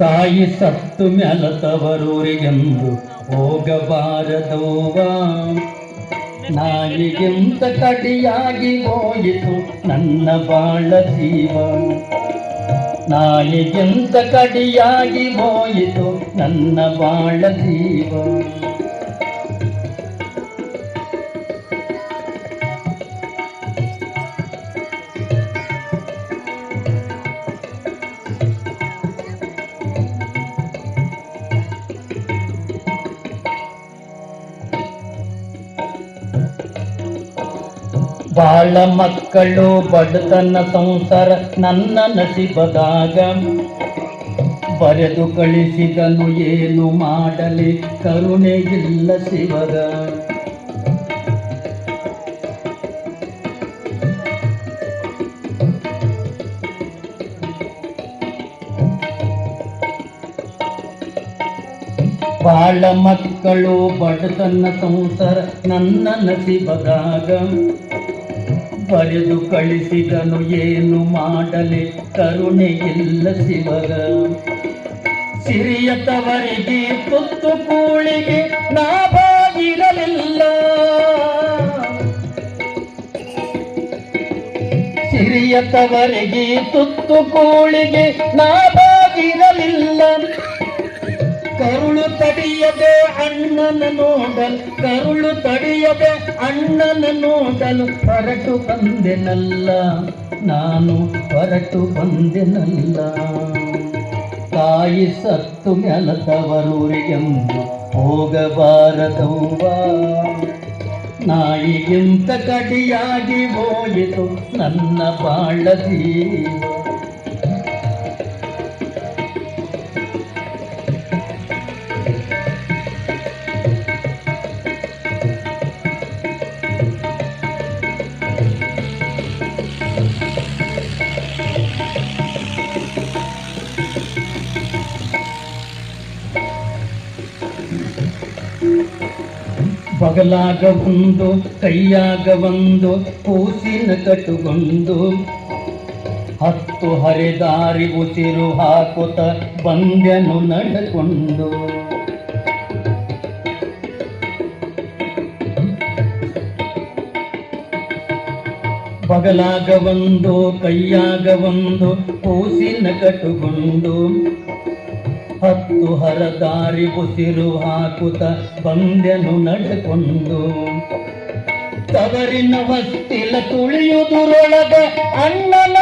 ತಾಯಿ ಸತ್ತು ಮೆಲತವರೂರಿಗೆಂದು ಹೋಗಬಾರದವ್ವ. ನಾಯಿಗಿಂತ ಕಡಿಯಾಗಿ ಹೋಯಿತು ನನ್ನ ಬಾಳ ಜೀವ. ನಾಯಿಗಿಂತ ಕಡಿಯಾಗಿ ಹೋಯಿತು ನನ್ನ ಬಾಳ ಜೀವ. ಬಾಳ ಮಕ್ಕಳು ಬಡತನ ಸಂಸಾರ ನನ್ನ ನಸಿಬದಾಗ. ಬರೆದು ಕಳಿಸಿದನು ಏನು ಮಾಡಲಿ ಕರುಣೆ ಇಲ್ಲ ಶಿವಗ. ಬಾಳ ಮಕ್ಕಳು ಬಡತನ ಸಂಸಾರ ನನ್ನ ನಸಿಬದಾಗ. ಬರೆದು ಕಳಿಸಿದನು ಏನು ಮಾಡಲಿ ಕರುಣೆ ಇಲ್ಲ ಶಿವಗ. ಸಿರಿಯತವರಿಗೆ ತುತ್ತು ಕೂಳಿಗೆ ನಾ ಬಾಗಿರಲಿಲ್ಲ. ಸಿರಿಯತವರಿಗೆ ತುತ್ತು ಕೂಳಿಗೆ ನಾ ಬಾಗಿರಲಿಲ್ಲ. ಕರುಳು ತಡೆಯದೆ ಅಣ್ಣನ ನೋಡಲು, ಕರುಳು ತಡೆಯದೆ ಅಣ್ಣನ ನೋಡಲು ಹೊರಟು ಬಂದೆನಲ್ಲ, ನಾನು ಹೊರಟು ಬಂದೆನಲ್ಲ. ತಾಯಿ ಸತ್ತು ಮೆಲತವರೂರಿಗೆಂದು ಹೋಗಬಾರದವ್ವ. ನಾಯಿಗಿಂತ ಕಡಿಯಾಗಿ ಹೋಯಿತು ನನ್ನ ಬಾಳ ಜೀವ. ಬಗಲಾಗ ಒಂದು ಕೈಯಾಗ ಒಂದು ಕೂಸಿನ ಕಟ್ಟುಕೊಂಡು 10 ಹರಿದಾರಿ ಉಸಿರು ಹಾಕುತ್ತ ಬಂದೆನು ನಡೆಕೊಂಡು. ಬಗಲಾಗ ಒಂದು ಕೈಯಾಗ ಒಂದು ಕೂಸಿನ ಕಟ್ಟುಕೊಂಡು 10 ಹರದಾರಿ ಉಸಿರು ಹಾಕುತ್ತ ಬಂದೆನು ನಡೆಕೊಂಡು. ತವರಿನ ಹೊಸ್ತಿಲ ತುಳಿಯುವುದರೊಳಗ ಅಣ್ಣನ